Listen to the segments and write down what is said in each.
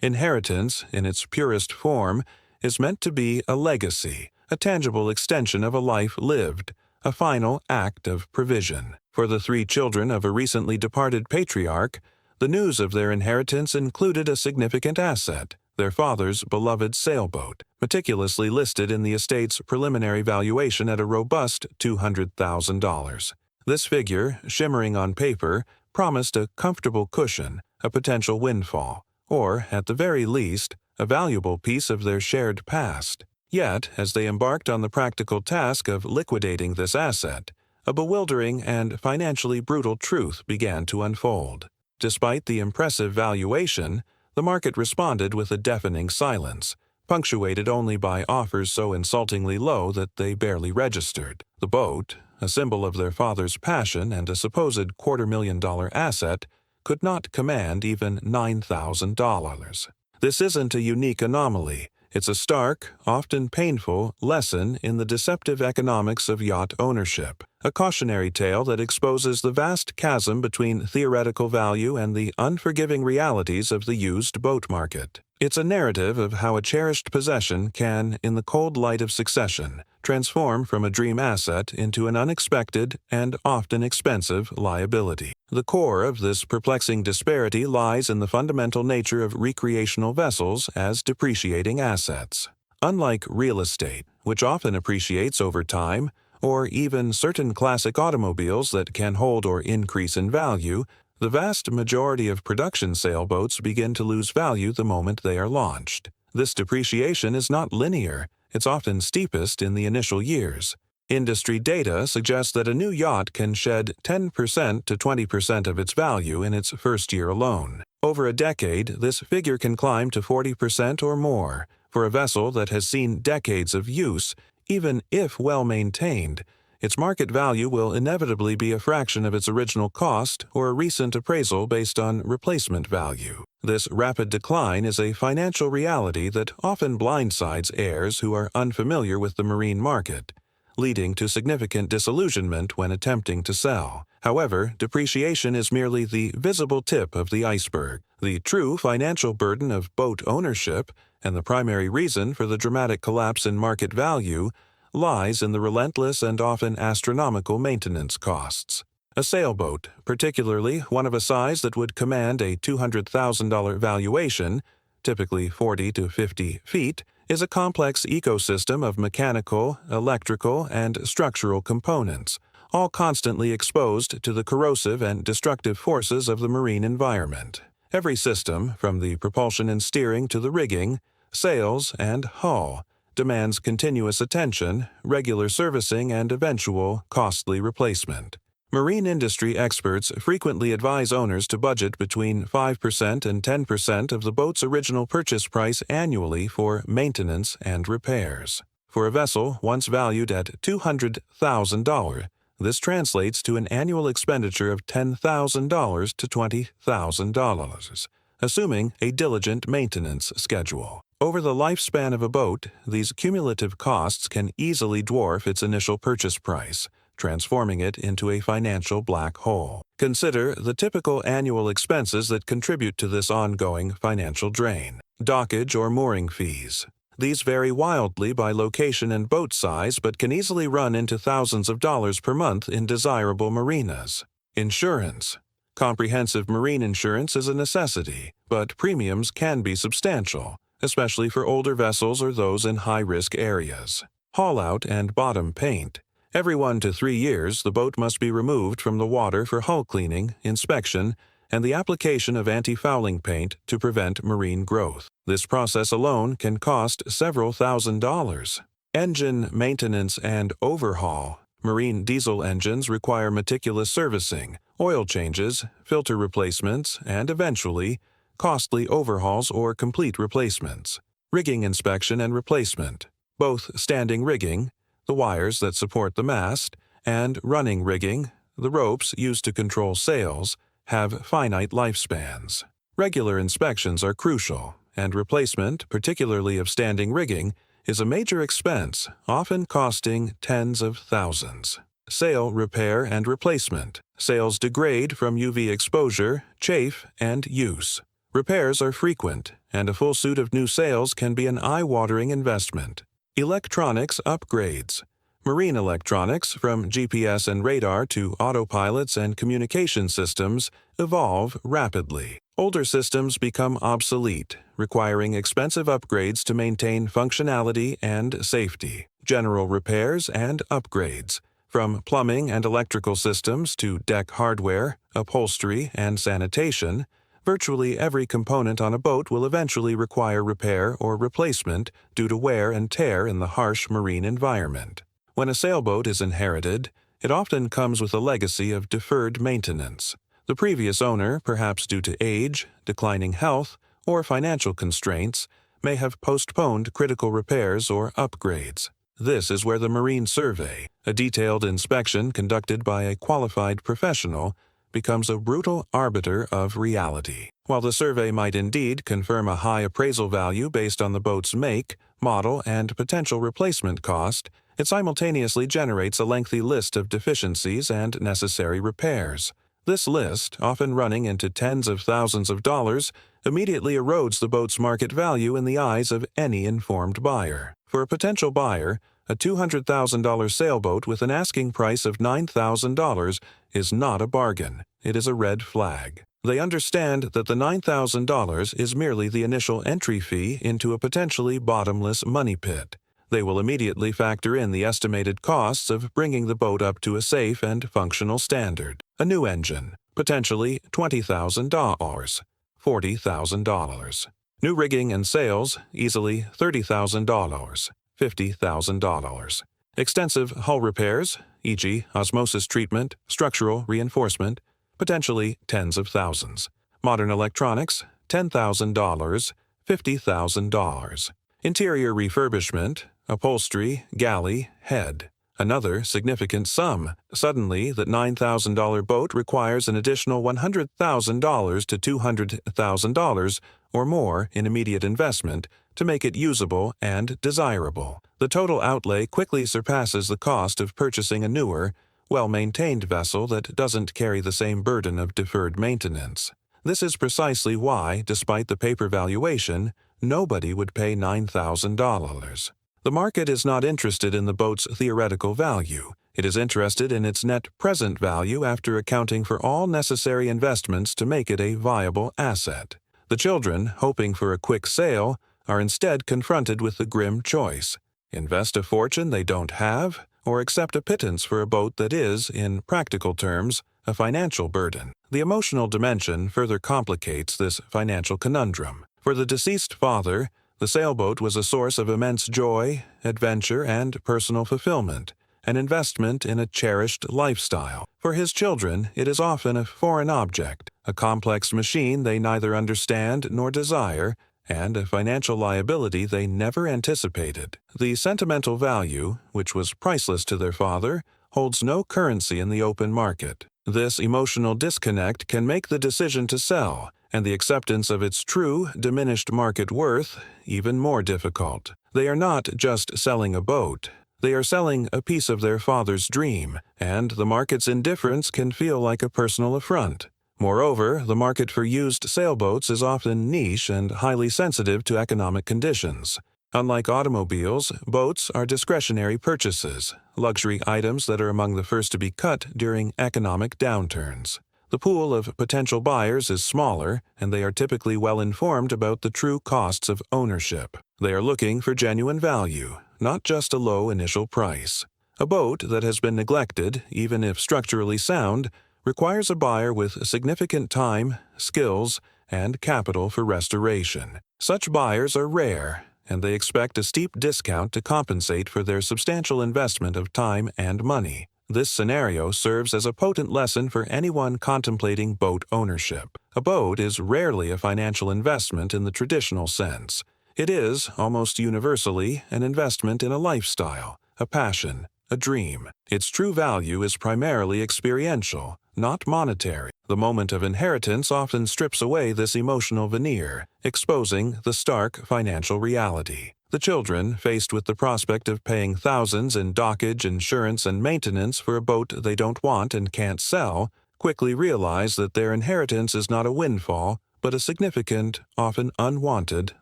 Inheritance, in its purest form, is meant to be a legacy, a tangible extension of a life lived, a final act of provision. For the three children of a recently departed patriarch, the news of their inheritance included a significant asset, their father's beloved sailboat, meticulously listed in the estate's preliminary valuation at a robust $200,000. This figure, shimmering on paper, promised a comfortable cushion, a potential windfall, or, at the very least, a valuable piece of their shared past. Yet, as they embarked on the practical task of liquidating this asset, a bewildering and financially brutal truth began to unfold. Despite the impressive valuation, the market responded with a deafening silence, punctuated only by offers so insultingly low that they barely registered. The boat, a symbol of their father's passion and a supposed $250,000 asset, could not command even $9,000. This isn't a unique anomaly. It's a stark, often painful, lesson in the deceptive economics of yacht ownership, a cautionary tale that exposes the vast chasm between theoretical value and the unforgiving realities of the used boat market. It's a narrative of how a cherished possession can, in the cold light of succession, transform from a dream asset into an unexpected and often expensive liability. The core of this perplexing disparity lies in the fundamental nature of recreational vessels as depreciating assets. Unlike real estate, which often appreciates over time, or even certain classic automobiles that can hold or increase in value, the vast majority of production sailboats begin to lose value the moment they are launched. This depreciation is not linear. It's often steepest in the initial years. Industry data suggests that a new yacht can shed 10% to 20% of its value in its first year alone. Over a decade, this figure can climb to 40% or more. For a vessel that has seen decades of use, even if well maintained, its market value will inevitably be a fraction of its original cost or a recent appraisal based on replacement value. This rapid decline is a financial reality that often blindsides heirs who are unfamiliar with the marine market, leading to significant disillusionment when attempting to sell. However, depreciation is merely the visible tip of the iceberg. The true financial burden of boat ownership, and the primary reason for the dramatic collapse in market value, lies in the relentless and often astronomical maintenance costs. A sailboat, particularly one of a size that would command a $200,000 valuation, typically 40 to 50 feet, is a complex ecosystem of mechanical, electrical, and structural components, all constantly exposed to the corrosive and destructive forces of the marine environment. Every system, from the propulsion and steering to the rigging, sails, and hull, demands continuous attention, regular servicing, and eventual, costly replacement. Marine industry experts frequently advise owners to budget between 5% and 10% of the boat's original purchase price annually for maintenance and repairs. For a vessel once valued at $200,000, this translates to an annual expenditure of $10,000 to $20,000, assuming a diligent maintenance schedule. Over the lifespan of a boat, these cumulative costs can easily dwarf its initial purchase price, transforming it into a financial black hole. Consider the typical annual expenses that contribute to this ongoing financial drain. Dockage or mooring fees. These vary wildly by location and boat size but can easily run into thousands of dollars per month in desirable marinas. Insurance. Comprehensive marine insurance is a necessity, but premiums can be substantial, especially for older vessels or those in high-risk areas. Haul-out and bottom paint. Every 1 to 3 years, the boat must be removed from the water for hull cleaning, inspection, and the application of anti-fouling paint to prevent marine growth. This process alone can cost several $1,000s. Engine maintenance and overhaul. Marine diesel engines require meticulous servicing, oil changes, filter replacements, and eventually, costly overhauls or complete replacements. Rigging inspection and replacement. Both standing rigging, the wires that support the mast, and running rigging, the ropes used to control sails, have finite lifespans. Regular inspections are crucial, and replacement, particularly of standing rigging, is a major expense, often costing tens of thousands. Sail repair and replacement. Sails degrade from UV exposure, chafe, and use. Repairs are frequent, and a full suit of new sails can be an eye-watering investment. Electronics upgrades. Marine electronics, from GPS and radar to autopilots and communication systems, evolve rapidly. Older systems become obsolete, requiring expensive upgrades to maintain functionality and safety. General repairs and upgrades. From plumbing and electrical systems to deck hardware, upholstery, and sanitation, virtually every component on a boat will eventually require repair or replacement due to wear and tear in the harsh marine environment. When a sailboat is inherited, it often comes with a legacy of deferred maintenance. The previous owner, perhaps due to age, declining health, or financial constraints, may have postponed critical repairs or upgrades. This is where the Marine Survey, a detailed inspection conducted by a qualified professional, becomes a brutal arbiter of reality. While the survey might indeed confirm a high appraisal value based on the boat's make, model, and potential replacement cost, it simultaneously generates a lengthy list of deficiencies and necessary repairs. This list, often running into tens of thousands of dollars, immediately erodes the boat's market value in the eyes of any informed buyer. For a potential buyer, a $200,000 sailboat with an asking price of $9,000 is not a bargain. It is a red flag. They understand that the $9,000 is merely the initial entry fee into a potentially bottomless money pit. They will immediately factor in the estimated costs of bringing the boat up to a safe and functional standard. A new engine, potentially $20,000, $40,000. New rigging and sails, easily $30,000, $50,000. Extensive hull repairs, e.g. osmosis treatment, structural reinforcement, potentially tens of thousands. Modern electronics, $10,000, $50,000. Interior refurbishment, upholstery, galley, head. Another significant sum. Suddenly, that $9,000 boat requires an additional $100,000 to $200,000 or more in immediate investment to make it usable and desirable. The total outlay quickly surpasses the cost of purchasing a newer, well-maintained vessel that doesn't carry the same burden of deferred maintenance. This is precisely why, despite the paper valuation, nobody would pay $9,000. The market is not interested in the boat's theoretical value. It is interested in its net present value after accounting for all necessary investments to make it a viable asset. The children, hoping for a quick sale, are instead confronted with the grim choice: invest a fortune they don't have, or accept a pittance for a boat that is, in practical terms, a financial burden. The emotional dimension further complicates this financial conundrum. For the deceased father, the sailboat was a source of immense joy, adventure, and personal fulfillment, an investment in a cherished lifestyle. For his children, it is often a foreign object, a complex machine they neither understand nor desire, and a financial liability they never anticipated. The sentimental value, which was priceless to their father, holds no currency in the open market. This emotional disconnect can make the decision to sell, and the acceptance of its true, diminished market worth, even more difficult. They are not just selling a boat. They are selling a piece of their father's dream, and the market's indifference can feel like a personal affront. Moreover, the market for used sailboats is often niche and highly sensitive to economic conditions. Unlike automobiles, boats are discretionary purchases, luxury items that are among the first to be cut during economic downturns. The pool of potential buyers is smaller, and they are typically well informed about the true costs of ownership. They are looking for genuine value, not just a low initial price. A boat that has been neglected, even if structurally sound, requires a buyer with significant time, skills, and capital for restoration. Such buyers are rare, and they expect a steep discount to compensate for their substantial investment of time and money. This scenario serves as a potent lesson for anyone contemplating boat ownership. A boat is rarely a financial investment in the traditional sense. It is, almost universally, an investment in a lifestyle, a passion, a dream. Its true value is primarily experiential, not monetary. The moment of inheritance often strips away this emotional veneer, exposing the stark financial reality. The children, faced with the prospect of paying thousands in dockage, insurance, and maintenance for a boat they don't want and can't sell, quickly realize that their inheritance is not a windfall, but a significant, often unwanted,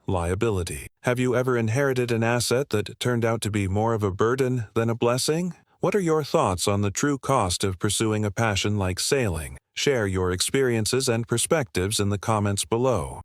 liability. Have you ever inherited an asset that turned out to be more of a burden than a blessing? What are your thoughts on the true cost of pursuing a passion like sailing? Share your experiences and perspectives in the comments below.